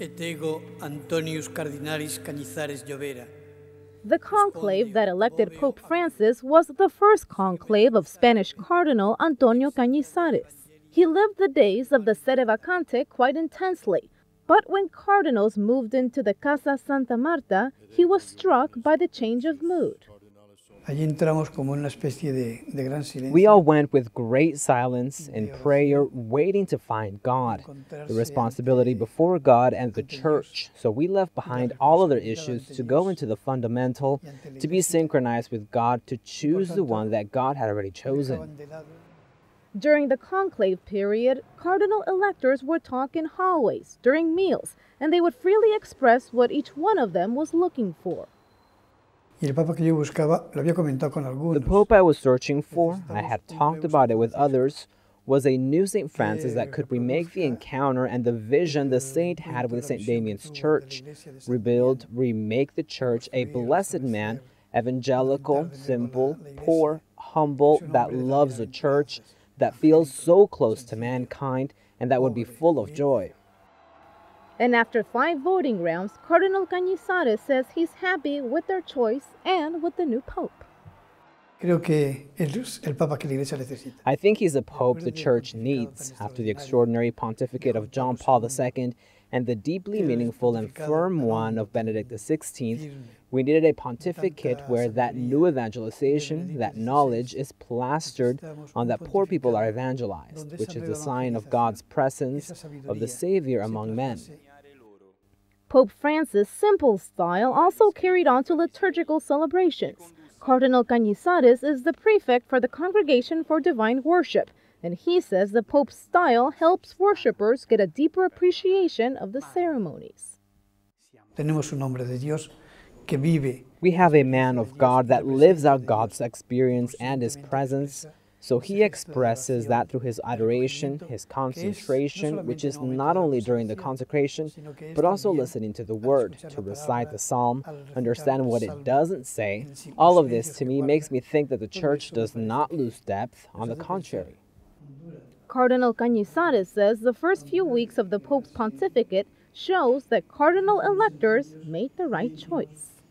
et ego Antonius Cardinalis Cañizares Llovera. The conclave that elected Pope Francis was the first conclave of Spanish Cardinal Antonio Cañizares. He lived the days of the sede vacante quite intensely, but when cardinals moved into the Casa Santa Marta, he was struck by the change of mood. Allí entramos como una especie de gran silencio. We all went with great silence and prayer, waiting to find God, the responsibility before God and the church. So we left behind all other issues to go into the fundamental, to be synchronized with God, to choose the one that God had already chosen. During the conclave period, cardinal electors would talk in hallways during meals, and they would freely express what each one of them was looking for. The Pope I was searching for, I had talked about it with others, was a new St. Francis that could remake the encounter and the vision the saint had with St. Damian's church. Rebuild, remake the church, a blessed man, evangelical, simple, poor, humble, that loves the church, that feels so close to mankind, and that would be full of joy. And after 5 voting rounds, Cardinal Cañizares says he's happy with their choice and with the new Pope. I think he's a Pope the Church needs. After the extraordinary pontificate of John Paul II and the deeply meaningful and firm one of Benedict XVI, we needed a pontificate where that new evangelization, that knowledge, is plastered on that poor people are evangelized, which is the sign of God's presence, of the Savior among men. Pope Francis' simple style also carried on to liturgical celebrations. Cardinal Cañizares is the prefect for the Congregation for Divine Worship, and he says the Pope's style helps worshippers get a deeper appreciation of the ceremonies. We have a man of God that lives out God's experience and His presence, so he expresses that through his adoration, his concentration, which is not only during the consecration, but also listening to the Word, to recite the psalm, understand what it doesn't say. All of this, to me, makes me think that the Church does not lose depth, on the contrary. Cardinal Cañizares says the first few weeks of the Pope's pontificate shows that cardinal electors made the right choice.